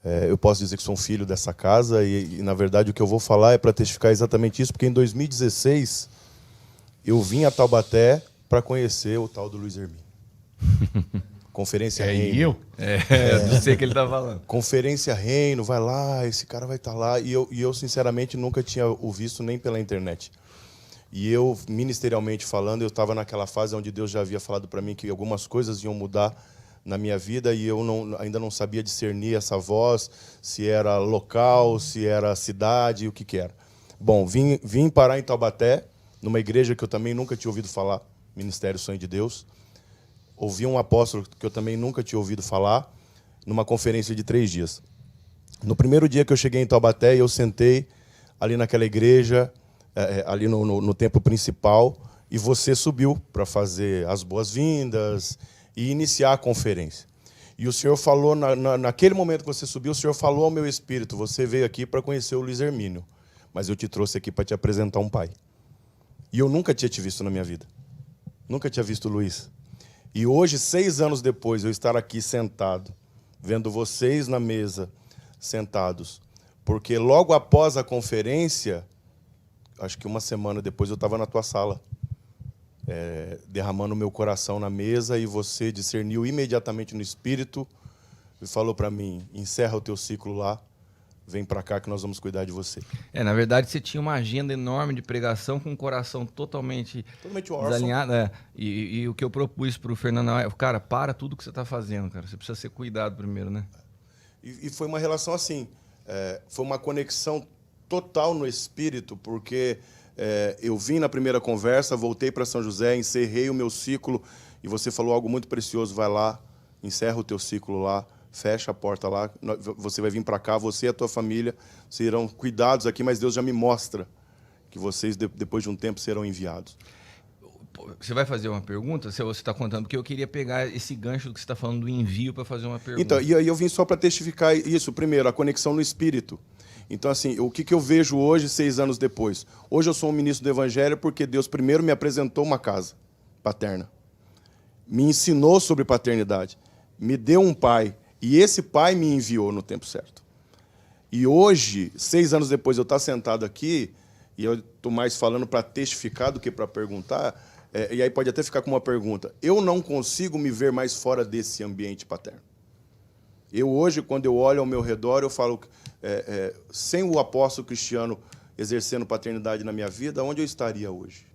Eu posso dizer que sou um filho dessa casa e, na verdade, o que eu vou falar é para testificar exatamente isso, porque em 2016 eu vim a Taubaté para conhecer o tal do Luiz Hermínio. Conferência Reino. Não sei o que ele tá falando. Conferência Reino, vai lá, esse cara vai estar lá. E eu, sinceramente, nunca tinha o visto nem pela internet. E eu, ministerialmente falando, eu estava naquela fase onde Deus já havia falado para mim que algumas coisas iam mudar na minha vida e eu ainda não sabia discernir essa voz, se era local, se era cidade, o que era. Bom, vim parar em Taubaté, numa igreja que eu também nunca tinha ouvido falar, Ministério Sonho de Deus. Ouvi um apóstolo que eu também nunca tinha ouvido falar, numa conferência de 3 dias. No primeiro dia que eu cheguei em Taubaté, eu sentei ali naquela igreja, ali no templo principal, e você subiu para fazer as boas-vindas e iniciar a conferência. E o Senhor falou, naquele momento que você subiu, o Senhor falou ao meu espírito, você veio aqui para conhecer o Luiz Hermínio, mas eu te trouxe aqui para te apresentar um pai. E eu nunca tinha te visto na minha vida. Nunca tinha visto o Luiz. E hoje, 6 anos depois, eu estar aqui sentado, vendo vocês na mesa, sentados, porque logo após a conferência, acho que uma semana depois, eu estava na tua sala, derramando o meu coração na mesa, e você discerniu imediatamente no Espírito e falou para mim, encerra o teu ciclo lá, vem para cá que nós vamos cuidar de você. Na verdade, você tinha uma agenda enorme de pregação com o coração totalmente desalinhado. E o que eu propus para o Fernando é, cara, para tudo que você está fazendo, cara. Você precisa ser cuidado primeiro, né? E foi uma relação assim, foi uma conexão total no espírito, porque eu vim na primeira conversa, voltei para São José, encerrei o meu ciclo, e você falou algo muito precioso, vai lá, encerra o teu ciclo lá, fecha a porta lá, você vai vir para cá, você e a tua família serão cuidados aqui, mas Deus já me mostra que vocês, depois de um tempo, serão enviados. Você vai fazer uma pergunta? Se você está contando, porque eu queria pegar esse gancho do que você está falando do envio para fazer uma pergunta. Então, e aí eu vim só para testificar isso. Primeiro, a conexão no espírito. Então, assim, o que eu vejo hoje, 6 anos depois? Hoje eu sou um ministro do Evangelho porque Deus primeiro me apresentou uma casa paterna. Me ensinou sobre paternidade. Me deu um pai. E esse pai me enviou no tempo certo. E hoje, 6 anos depois, eu estar sentado aqui, e eu estou mais falando para testificar do que para perguntar, e aí pode até ficar com uma pergunta. Eu não consigo me ver mais fora desse ambiente paterno. Eu hoje, quando eu olho ao meu redor, eu falo, sem o apóstolo Cristiano exercendo paternidade na minha vida, onde eu estaria hoje?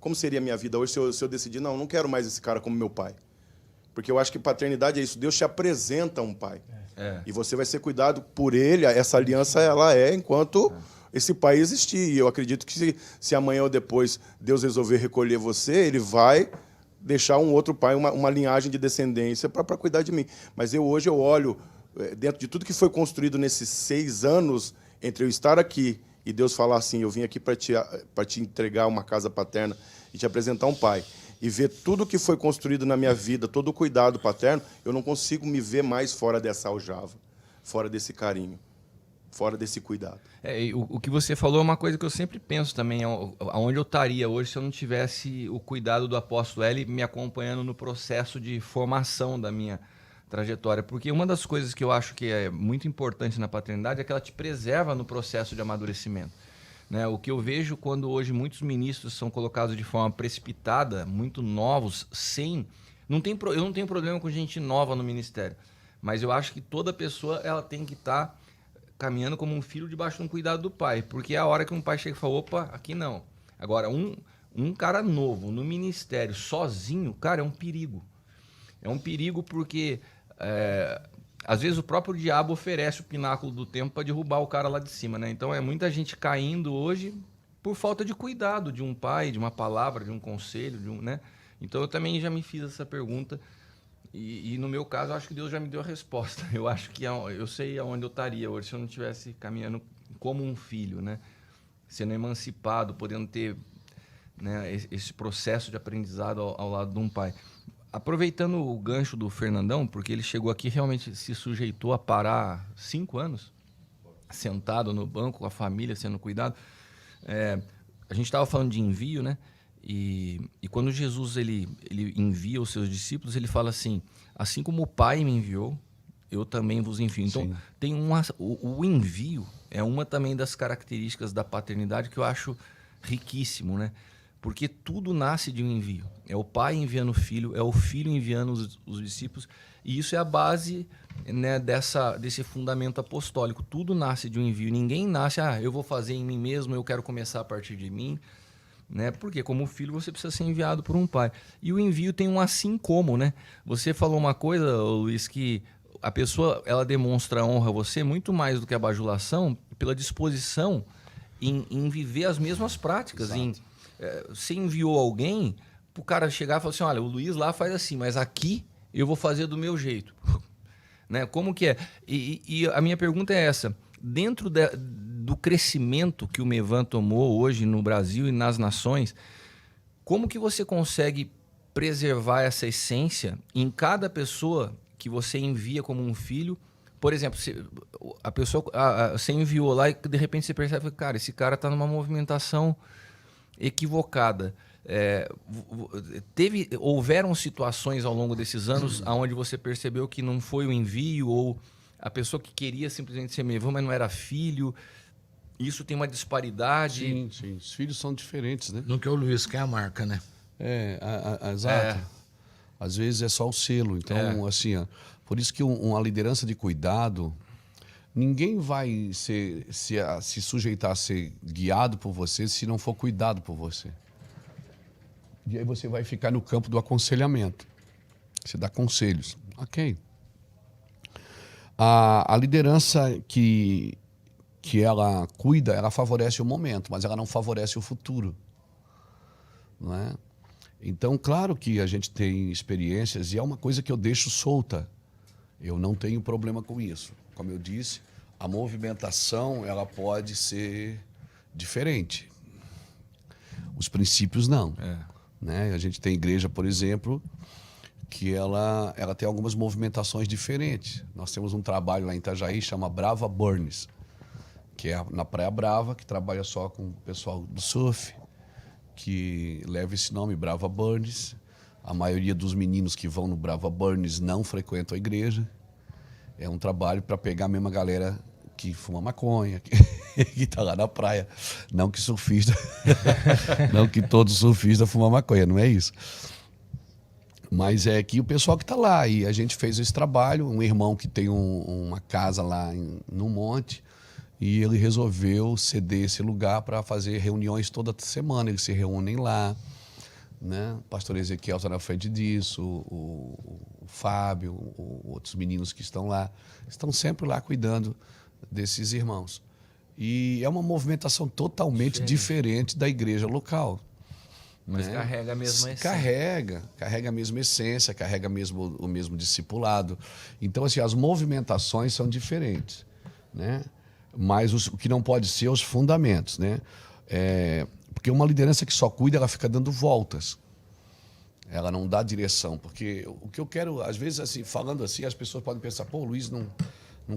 Como seria a minha vida hoje se eu decidir, não quero mais esse cara como meu pai? Porque eu acho que paternidade é isso. Deus te apresenta um pai. E você vai ser cuidado por ele. Essa aliança, ela enquanto esse pai existir. E eu acredito que se amanhã ou depois Deus resolver recolher você, ele vai deixar um outro pai, uma linhagem de descendência para cuidar de mim. Mas hoje eu olho, dentro de tudo que foi construído nesses 6 anos, entre eu estar aqui e Deus falar assim, eu vim aqui para te entregar uma casa paterna e te apresentar um pai, e ver tudo que foi construído na minha vida, todo o cuidado paterno, eu não consigo me ver mais fora dessa aljava, fora desse carinho, fora desse cuidado. O que você falou é uma coisa que eu sempre penso também, aonde eu estaria hoje se eu não tivesse o cuidado do apóstolo L me acompanhando no processo de formação da minha trajetória. Porque uma das coisas que eu acho que é muito importante na paternidade é que ela te preserva no processo de amadurecimento. Né? O que eu vejo quando hoje muitos ministros são colocados de forma precipitada, muito novos, eu não tenho problema com gente nova no ministério, mas eu acho que toda pessoa ela tem que estar caminhando como um filho debaixo de um cuidado do pai, porque é a hora que um pai chega e fala, opa, aqui não. Agora, um cara novo no ministério, sozinho, cara, é um perigo. É um perigo porque... às vezes o próprio diabo oferece o pináculo do templo para derrubar o cara lá de cima, né? Então é muita gente caindo hoje por falta de cuidado de um pai, de uma palavra, de um conselho, né? Então eu também já me fiz essa pergunta e no meu caso eu acho que Deus já me deu a resposta. Eu acho que eu sei aonde eu estaria hoje se eu não estivesse caminhando como um filho, né? Sendo emancipado, podendo ter, né, esse processo de aprendizado ao lado de um pai. Aproveitando o gancho do Fernandão, porque ele chegou aqui realmente se sujeitou a parar 5 anos, sentado no banco, com a família sendo cuidado. A gente estava falando de envio, né? E quando Jesus ele envia os seus discípulos, ele fala assim como o Pai me enviou, eu também vos envio. Então, Sim. tem o envio é uma também das características da paternidade que eu acho riquíssimo, né? Porque tudo nasce de um envio. É o pai enviando o filho, é o filho enviando os discípulos. E isso é a base, né, desse fundamento apostólico. Tudo nasce de um envio. Ninguém nasce, eu vou fazer em mim mesmo, eu quero começar a partir de mim. Né? Porque como filho você precisa ser enviado por um pai. E o envio tem um assim como, né? Você falou uma coisa, Luiz, que a pessoa ela demonstra honra a você muito mais do que a bajulação pela disposição em viver as mesmas práticas. Você enviou alguém para o cara chegar e falar assim, olha, o Luiz lá faz assim, mas aqui eu vou fazer do meu jeito. Né? Como que é? E a minha pergunta é essa. Dentro do crescimento que o Mevan tomou hoje no Brasil e nas nações, como que você consegue preservar essa essência em cada pessoa que você envia como um filho? Por exemplo, a pessoa você enviou lá e de repente você percebe que, cara, esse cara está numa movimentação equivocada. Houveram situações ao longo desses anos onde você percebeu que não foi o envio ou a pessoa que queria simplesmente ser Mevan, mas não era filho. Isso tem uma disparidade. Sim, sim. Os filhos são diferentes, né? No que o Luiz quer a marca, né? Exato. Às vezes é só o selo. Então, assim, por isso que uma liderança de cuidado, ninguém vai se sujeitar a ser guiado por você se não for cuidado por você. E aí você vai ficar no campo do aconselhamento. Você dá conselhos. Ok. A liderança que ela cuida, ela favorece o momento, mas ela não favorece o futuro. Não é? Então, claro que a gente tem experiências e é uma coisa que eu deixo solta. Eu não tenho problema com isso. Como eu disse, a movimentação ela pode ser diferente. Os princípios não. Né? A gente tem igreja, por exemplo, que ela tem algumas movimentações diferentes. Nós temos um trabalho lá em Itajaí, chama Brava Burns, que é na Praia Brava, que trabalha só com o pessoal do surf, que leva esse nome, Brava Burns. A maioria dos meninos que vão no Brava Burns não frequentam a igreja. É um trabalho para pegar a mesma galera que fuma maconha, que está lá na praia. Não que surfista, não que todo surfista fuma maconha, não é isso. Mas é que o pessoal que está lá, e a gente fez esse trabalho, um irmão que tem uma casa lá no monte, e ele resolveu ceder esse lugar para fazer reuniões toda semana. Eles se reúnem lá, né? O pastor Ezequiel está na frente disso, o Fábio, outros meninos que estão lá, estão sempre lá cuidando desses irmãos. E é uma movimentação totalmente diferente da igreja local. Mas né? carrega a mesma essência. Carrega a mesma essência, carrega o mesmo discipulado. Então, assim, as movimentações são diferentes, né? Mas o que não pode ser os fundamentos, né? Porque uma liderança que só cuida, ela fica dando voltas. Ela não dá direção. Porque o que eu quero, às vezes, assim, falando assim, as pessoas podem pensar, pô, o Luiz não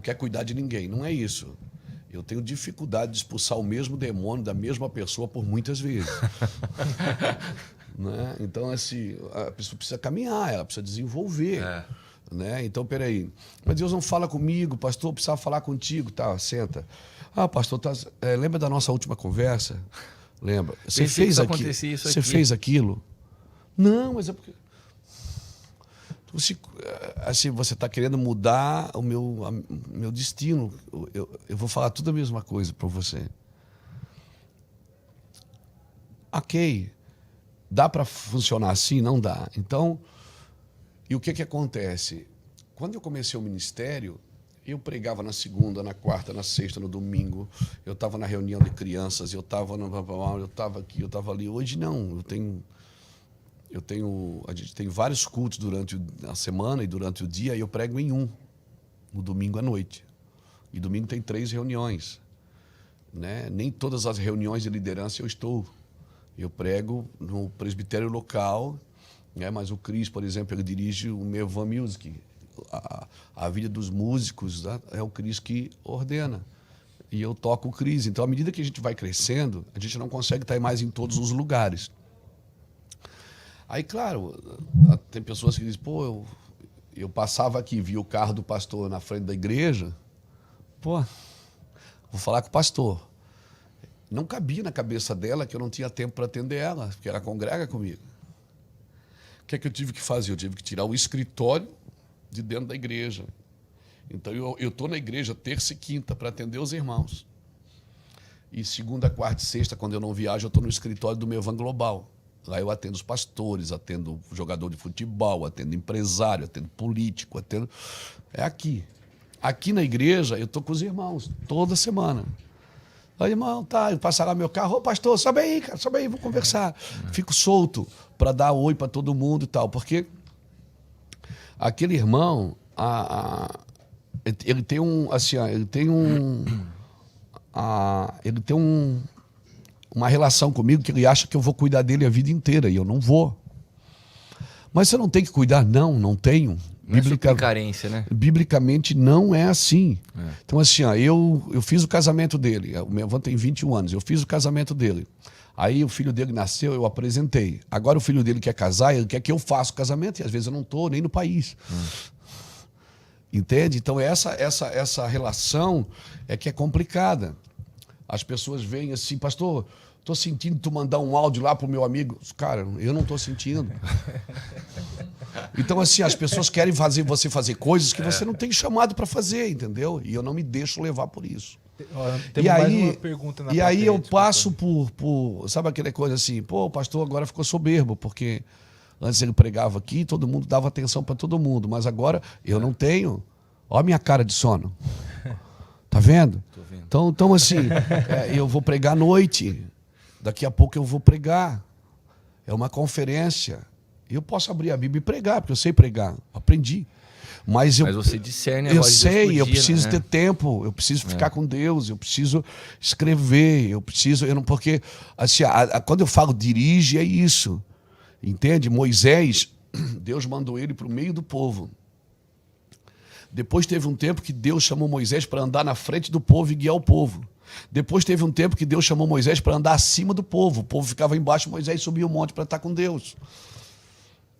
quer cuidar de ninguém. Não é isso. Eu tenho dificuldade de expulsar o mesmo demônio da mesma pessoa por muitas vezes. Né? Então, assim, a pessoa precisa caminhar, ela precisa desenvolver. Né? Então, peraí. Mas Deus não fala comigo, pastor, eu precisava falar contigo. Tá, senta. Pastor, lembra da nossa última conversa? Lembra? Você fez aquilo? Você fez aquilo? Não, mas é porque... Assim, você está querendo mudar o meu destino. Eu vou falar tudo a mesma coisa para você. Ok. Dá para funcionar assim? Não dá. Então, e o que acontece? Quando eu comecei o ministério, eu pregava na segunda, na quarta, na sexta, no domingo. Eu estava na reunião de crianças, eu estava aqui, eu estava ali. Hoje não, a gente tem vários cultos durante a semana e durante o dia, e eu prego em um, no domingo à noite. E domingo tem 3 reuniões. Né? Nem todas as reuniões de liderança eu estou. Eu prego no presbitério local, né? Mas o Cris, por exemplo, ele dirige o Mevan Music. A vida dos músicos, né? É o Cris que ordena. E eu toco o Cris. Então, à medida que a gente vai crescendo, a gente não consegue estar mais em todos os lugares. Aí, claro, tem pessoas que dizem, pô, eu passava aqui, via o carro do pastor na frente da igreja, pô, vou falar com o pastor. Não cabia na cabeça dela que eu não tinha tempo para atender ela, porque ela congrega comigo. O que é que eu tive que fazer? Eu tive que tirar o escritório de dentro da igreja. Então, eu estou na igreja terça e quinta para atender os irmãos. E segunda, quarta e sexta, quando eu não viajo, eu estou no escritório do meu Evan Global. Lá eu atendo os pastores, atendo jogador de futebol, atendo empresário, atendo político, atendo... É aqui. Aqui na igreja, eu estou com os irmãos, toda semana. Aí, irmão, tá, eu passar lá meu carro, ô pastor, sobe aí, cara, sobe aí, vou conversar. Fico solto para dar oi para todo mundo e tal, porque aquele irmão, ele tem um, assim, ele tem uma relação comigo que ele acha que eu vou cuidar dele a vida inteira, e eu não vou. Mas você não tem que cuidar? Não tenho. Não é carência, né? Biblicamente não é assim. Então, assim, eu fiz o casamento dele. O meu avô tem 21 anos. Eu fiz o casamento dele. Aí o filho dele nasceu, eu apresentei. Agora o filho dele quer casar, ele quer que eu faça o casamento, e às vezes eu não estou nem no país. Entende? Então, essa relação é que é complicada. As pessoas veem assim, pastor, estou sentindo tu mandar um áudio lá pro meu amigo. Cara, eu não estou sentindo. Então, assim, as pessoas querem você fazer coisas que você não tem chamado para fazer, entendeu? E eu não me deixo levar por isso. Temos mais uma pergunta na plateia, eu passo por... Sabe aquela coisa assim, pô, o pastor agora ficou soberbo, porque antes ele pregava aqui, todo mundo dava atenção para todo mundo, mas agora eu não tenho. Olha a minha cara de sono. Tá vendo? Tô vendo. Então assim, eu vou pregar à noite, daqui a pouco eu vou pregar. É uma conferência. Eu posso abrir a Bíblia e pregar, porque eu sei pregar, aprendi. Mas você discerne a eu voz de Deus sei, por dia, eu preciso né? ter tempo, eu preciso ficar com Deus, eu preciso escrever, porque assim, quando eu falo dirige, é isso. Entende? Moisés, Deus mandou ele para o meio do povo. Depois teve um tempo que Deus chamou Moisés para andar na frente do povo e guiar o povo. Depois teve um tempo que Deus chamou Moisés para andar acima do povo. O povo ficava embaixo, Moisés subia o monte para estar com Deus.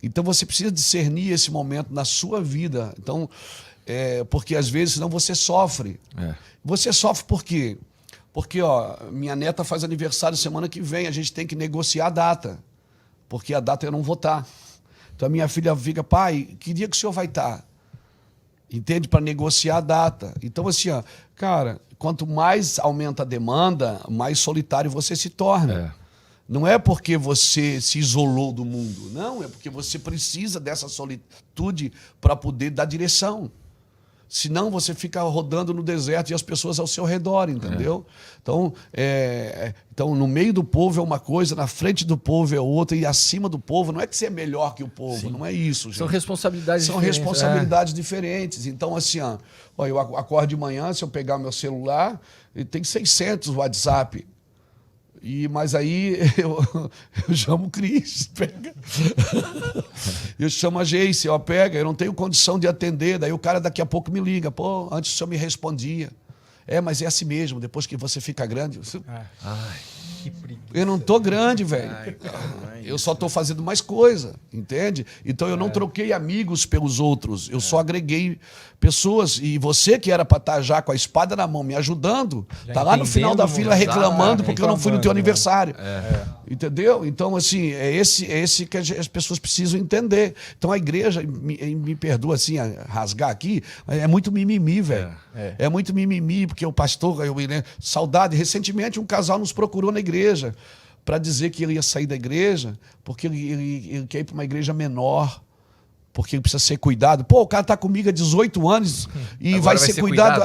Então você precisa discernir esse momento na sua vida. Então, porque às vezes senão você sofre. Você sofre por quê? Porque minha neta faz aniversário semana que vem, a gente tem que negociar a data. Porque a data eu não vou estar. Então a minha filha fica, pai, que dia que o senhor vai estar? Entende? Para negociar a data. Então, assim, cara, quanto mais aumenta a demanda, mais solitário você se torna. Não é porque você se isolou do mundo, não, é porque você precisa dessa solitude para poder dar direção. Senão você fica rodando no deserto e as pessoas ao seu redor, entendeu? Então, no meio do povo é uma coisa, na frente do povo é outra, e acima do povo não é que você é melhor que o povo, Sim. não é isso, gente. São responsabilidades diferentes. São responsabilidades diferentes. Então, assim, eu acordo de manhã, se eu pegar meu celular, tem 600 WhatsApp. Mas aí eu chamo o Cris, pega. Eu chamo a Geice, pega, eu não tenho condição de atender. Daí o cara daqui a pouco me liga, pô, antes o senhor me respondia. Mas é assim mesmo, depois que você fica grande. Que preguiça. Eu não tô grande, velho. Eu só tô fazendo mais coisa, entende? Então eu não troquei amigos pelos outros, eu só agreguei pessoas. E você que era para estar já com a espada na mão, me ajudando, tá lá no final da fila reclamando porque eu não fui no teu aniversário. Entendeu? Então, assim, é esse que as pessoas precisam entender. Então a igreja, me perdoa assim, rasgar aqui, é muito mimimi, velho. É muito mimimi, porque o pastor, saudade. Recentemente um casal nos procurou na igreja para dizer que ele ia sair da igreja porque ele quer ir para uma igreja menor, porque ele precisa ser cuidado. Pô, o cara está comigo há 18 anos e vai ser cuidado.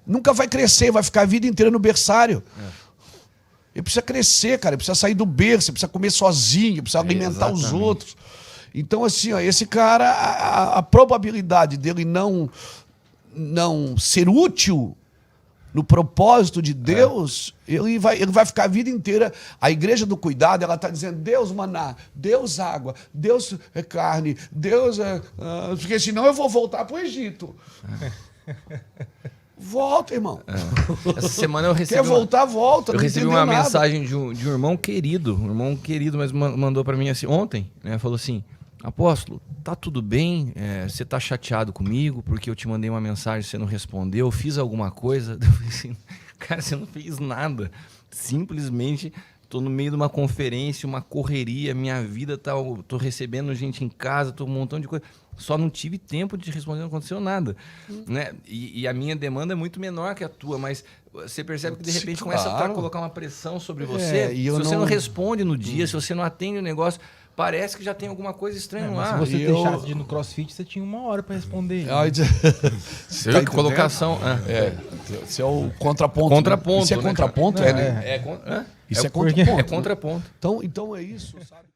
Nunca vai crescer, vai ficar a vida inteira no berçário. Ele precisa crescer, cara, ele precisa sair do berço, ele precisa comer sozinho, precisa alimentar os outros. Então, assim, esse cara, a probabilidade dele não ser útil no propósito de Deus, ele vai ficar a vida inteira. A igreja do cuidado, ela está dizendo, Deus maná, Deus água, Deus é carne, Deus é... porque senão eu vou voltar para o Egito. Volta, irmão. Essa semana eu recebi... Quer voltar, volta. Eu recebi uma mensagem de um irmão querido, mas mandou para mim assim, ontem, né? Falou assim, apóstolo, tá tudo bem? Você tá chateado comigo porque eu te mandei uma mensagem e você não respondeu? Eu fiz alguma coisa? Eu falei assim, cara, você não fez nada. Simplesmente tô no meio de uma conferência, uma correria, minha vida tá... Tô recebendo gente em casa, tô um montão de coisa. Só não tive tempo de responder, não aconteceu nada. Né? E a minha demanda é muito menor que a tua, mas você percebe que de repente começa a colocar uma pressão sobre você. Se você não responde no dia, se você não atende o negócio... Parece que já tem alguma coisa estranha lá. Se você deixasse de ir no CrossFit, você tinha 1 hora para responder. Tá colocação. Isso é o contraponto. Contraponto. Isso é contraponto? Isso é contraponto. Então é isso, sabe?